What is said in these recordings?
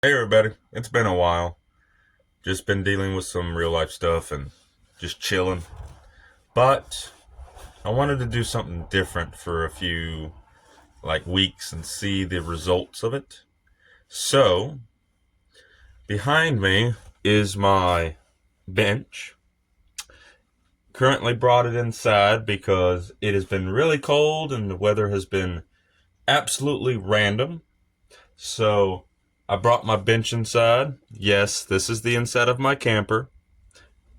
Hey everybody, it's been a while. Just been dealing with some real life stuff and just chilling. But I wanted to do something different for a few weeks and see the results of it. So, behind me is my bench. Currently brought it inside because it has been really cold and the weather has been absolutely random. So, I brought my bench inside. Yes, this is the inside of my camper.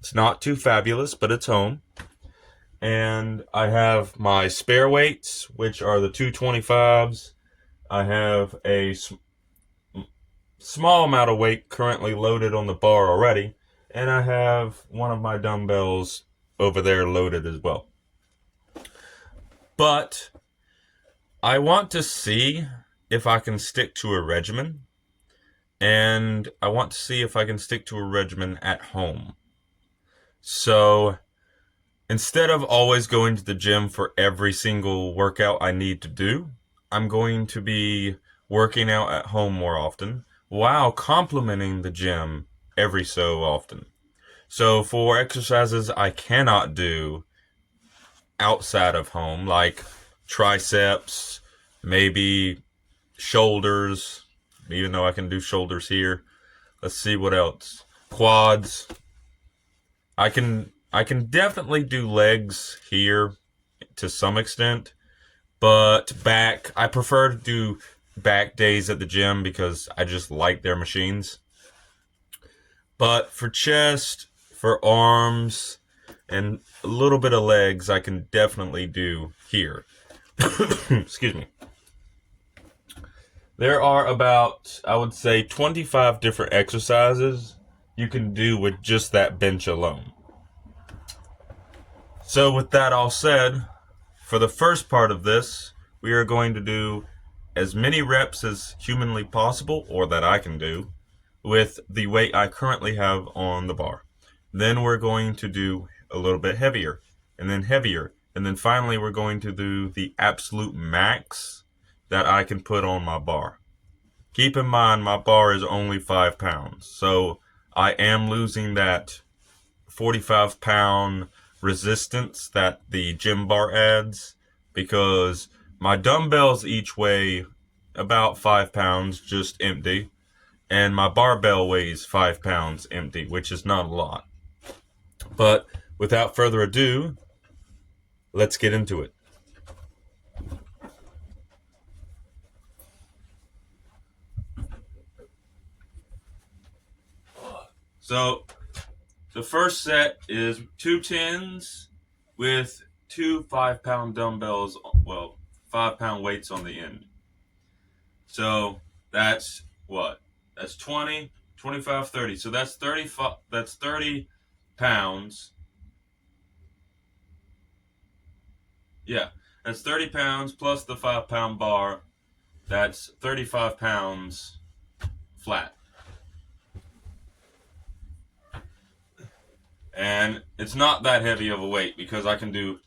It's not too fabulous, but it's home. And I have my spare weights, which are the 225s. I have a small amount of weight currently loaded on the bar already, and I have one of my dumbbells over there loaded as well. But I want to see if I can stick to a regimen, and I want to see if I can stick to a regimen at home. So instead of always going to the gym for every single workout I need to do, I'm going to be working out at home more often while complementing the gym every so often. So for exercises I cannot do outside of home, like triceps, maybe shoulders, even though I can do shoulders here. Let's see what else. Quads. I can definitely do legs here to some extent, but back, I prefer to do back days at the gym because I just like their machines. But for chest, for arms, and a little bit of legs, I can definitely do here. Excuse me. There are about, I would say, 25 different exercises you can do with just that bench alone. So, with that all said, for the first part of this, we are going to do as many reps as humanly possible, or that I can do, with the weight I currently have on the bar. Then we're going to do a little bit heavier, and then heavier, and then finally we're going to do the absolute max that I can put on my bar. Keep in mind, my bar is only 5 pounds, so I am losing that 45-pound resistance that the gym bar adds because my dumbbells each weigh about 5 pounds just empty, and my barbell weighs 5 pounds empty, which is not a lot. But without further ado, let's get into it. So the first set is two tens with two 5 pound dumbbells, well, 5 pound weights on the end. So that's what? That's 20, 25, 30. So that's 30 pounds. Yeah. That's 30 pounds plus the 5 pound bar. That's 35 pounds flat. And it's not that heavy of a weight because I can do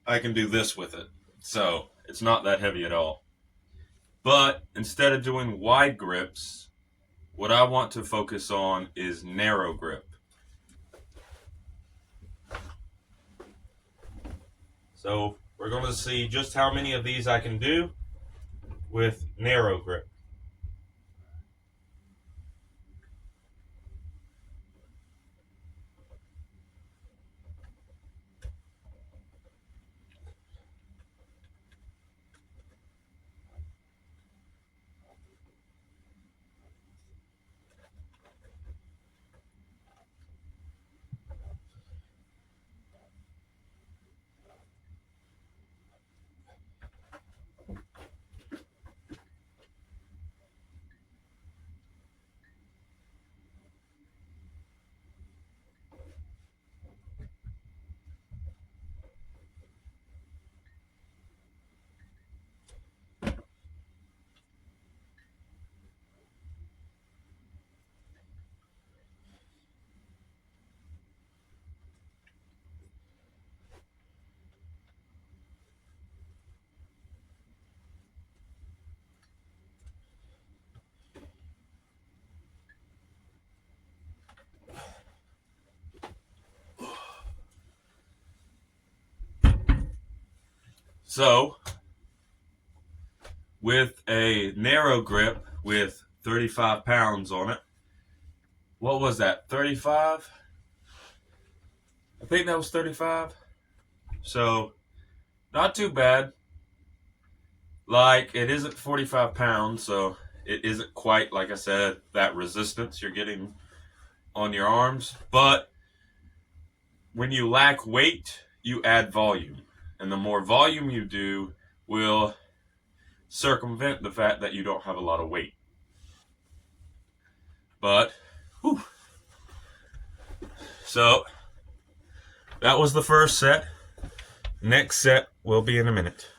this with it. So it's not that heavy at all. But instead of doing wide grips, what I want to focus on is narrow grip. So we're going to see just how many of these I can do with narrow grip. So, with a narrow grip with 35 pounds on it, what was that, 35? I think that was 35. So, not too bad. Like, it isn't 45 pounds, so it isn't quite, like I said, that resistance you're getting on your arms. But when you lack weight, you add volume. And the more volume you do will circumvent the fact that you don't have a lot of weight. But, whew. So, that was the first set. Next set will be in a minute.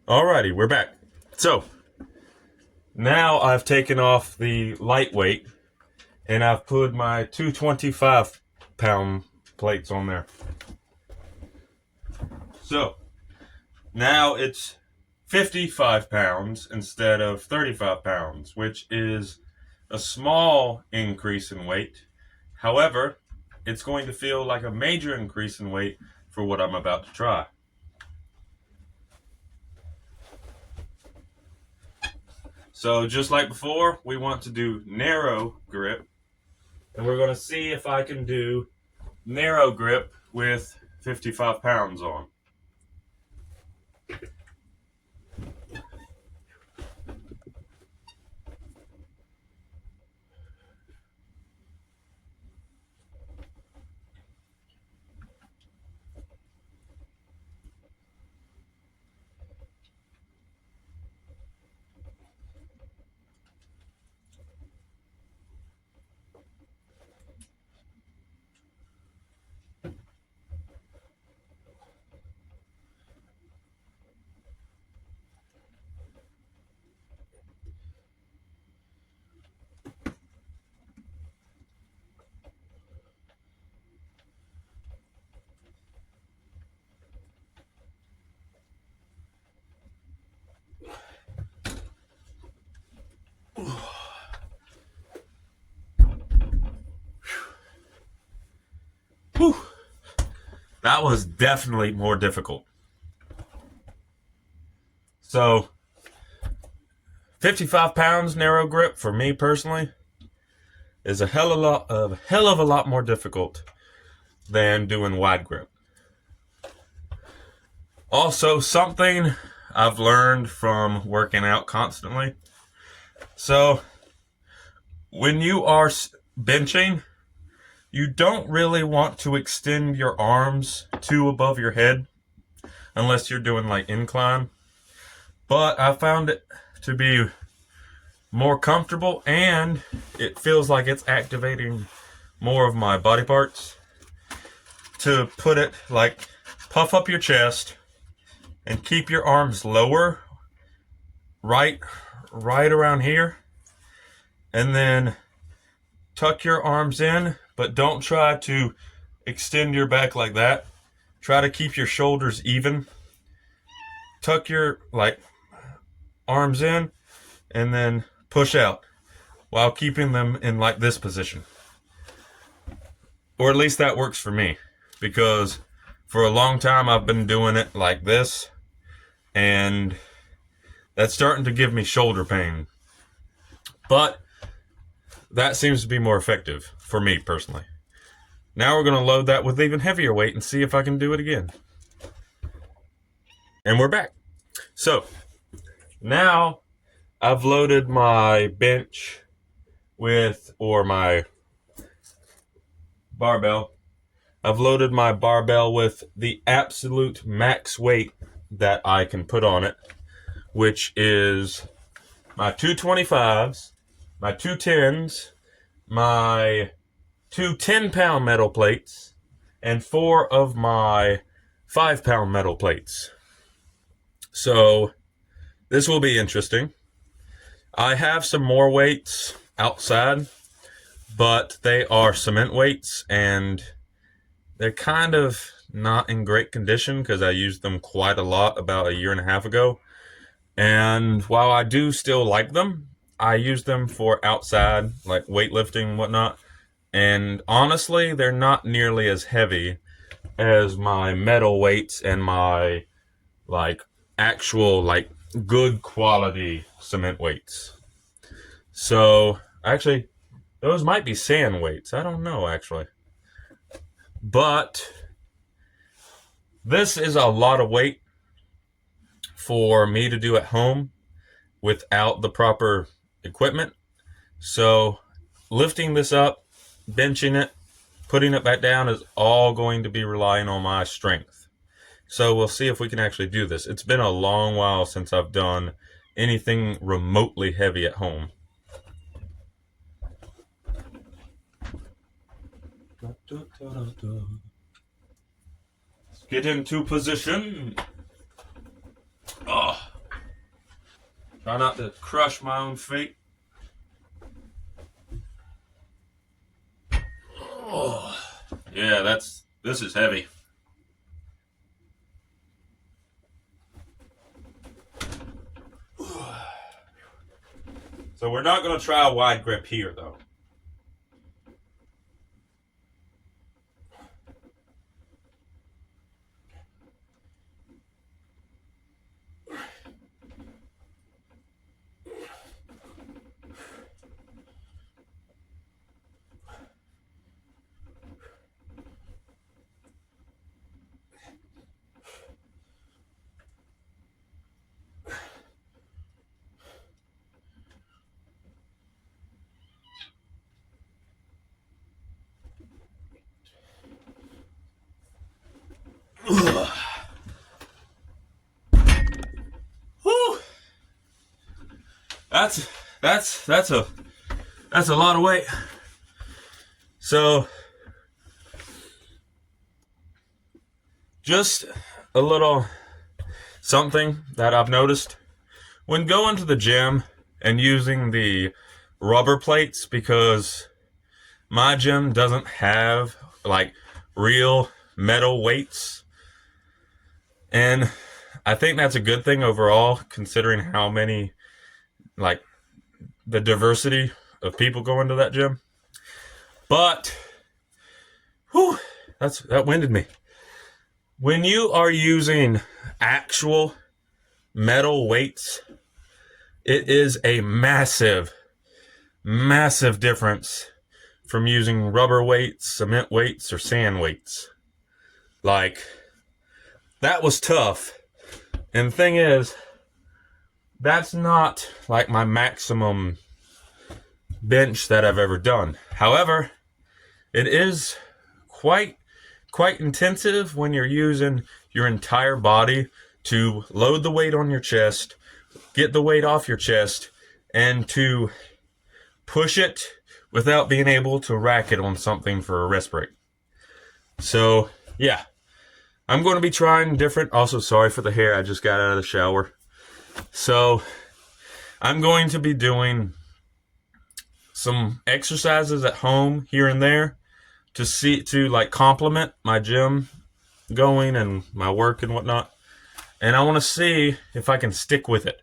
Alrighty, we're back. So, now I've taken off the lightweight and I've put my 225 pound plates on there. So, now it's 55 pounds instead of 35 pounds, which is a small increase in weight. However, it's going to feel like a major increase in weight for what I'm about to try. So just like before, we want to do narrow grip, and we're going to see if I can do narrow grip with 55 pounds on. Whew. That was definitely more difficult. So, 55 pounds narrow grip for me personally is a hell of a lot more difficult than doing wide grip. Also, something I've learned from working out constantly. So, when you are benching, you don't really want to extend your arms too above your head unless you're doing like incline. But I found it to be more comfortable and it feels like it's activating more of my body parts. To put it like, puff up your chest and keep your arms lower, right around here, and then tuck your arms in, but don't try to extend your back like that. Try to keep your shoulders even. Tuck your arms in and then push out while keeping them in like this position. Or at least that works for me, because for a long time I've been doing it like this and that's starting to give me shoulder pain. But that seems to be more effective for me personally. Now we're going to load that with even heavier weight and see if I can do it again. And we're back. So now I've loaded my bench or my barbell. I've loaded my barbell with the absolute max weight that I can put on it, which is my 225s, my 210s, my two 10-pound metal plates, and 4 of my 5-pound metal plates. So this will be interesting. I have some more weights outside, but they are cement weights and they're kind of not in great condition because I used them quite a lot about a year and a half ago. And while I do still like them, I use them for outside, like weightlifting and whatnot. And honestly, they're not nearly as heavy as my metal weights and my like actual like good quality cement weights. So actually, those might be sand weights. I don't know actually. But this is a lot of weight for me to do at home without the proper equipment. So lifting this up, benching it, putting it back down is all going to be relying on my strength. So we'll see if we can actually do this. It's been a long while since I've done anything remotely heavy at home. Let's get into position. Oh. Try not to crush my own feet. Oh. Yeah, this is heavy. So we're not going to try a wide grip here, though. Whew. That's a lot of weight. So just a little something that I've noticed when going to the gym and using the rubber plates, because my gym doesn't have like real metal weights. And I think that's a good thing overall, considering how many, like, the diversity of people go into that gym. But, whew, that winded me. When you are using actual metal weights, it is a massive, massive difference from using rubber weights, cement weights, or sand weights. Like, that was tough. And the thing is, that's not like my maximum bench that I've ever done. However, it is quite intensive when you're using your entire body to load the weight on your chest, get the weight off your chest, and to push it without being able to rack it on something for a rest break. So, yeah. I'm going to be trying different. Also, sorry for the hair. I just got out of the shower. So, I'm going to be doing some exercises at home here and there to like complement my gym going and my work and whatnot. And I want to see if I can stick with it.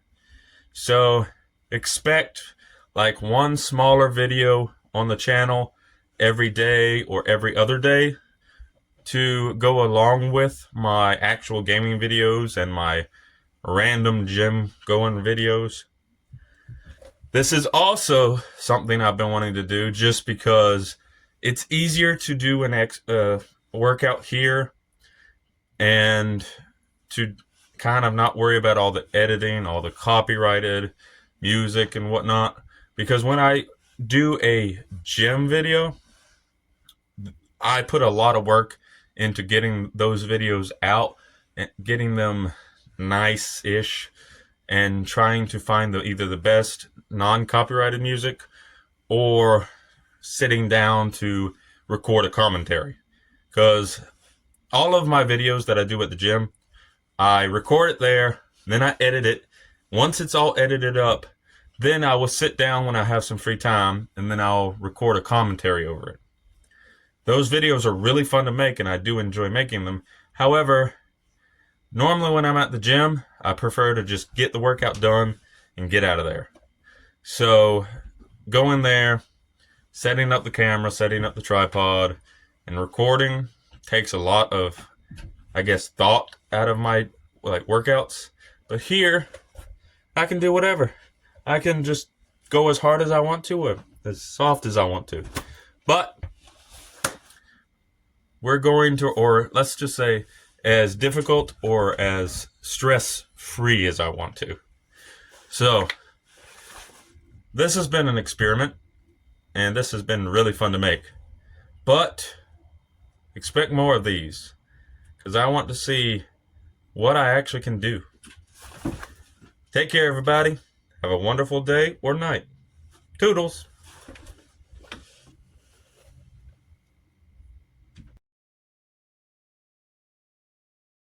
So, expect like one smaller video on the channel every day or every other day to go along with my actual gaming videos and my random gym going videos. This is also something I've been wanting to do just because it's easier to do an workout here and to kind of not worry about all the editing, all the copyrighted music and whatnot. Because when I do a gym video, I put a lot of work into getting those videos out and getting them nice-ish and trying to find either the best non-copyrighted music or sitting down to record a commentary. Because all of my videos that I do at the gym, I record it there, then I edit it. Once it's all edited up, then I will sit down when I have some free time, and then I'll record a commentary over it. Those videos are really fun to make, and I do enjoy making them. However, normally when I'm at the gym, I prefer to just get the workout done and get out of there. So, going there, setting up the camera, setting up the tripod, and recording takes a lot of, I guess, thought out of my workouts. But here, I can do whatever. I can just go as hard as I want to, or as soft as I want to. But we're going to, or let's just say, as difficult or as stress-free as I want to. So, this has been an experiment, and this has been really fun to make. But expect more of these, because I want to see what I actually can do. Take care, everybody. Have a wonderful day or night. Toodles.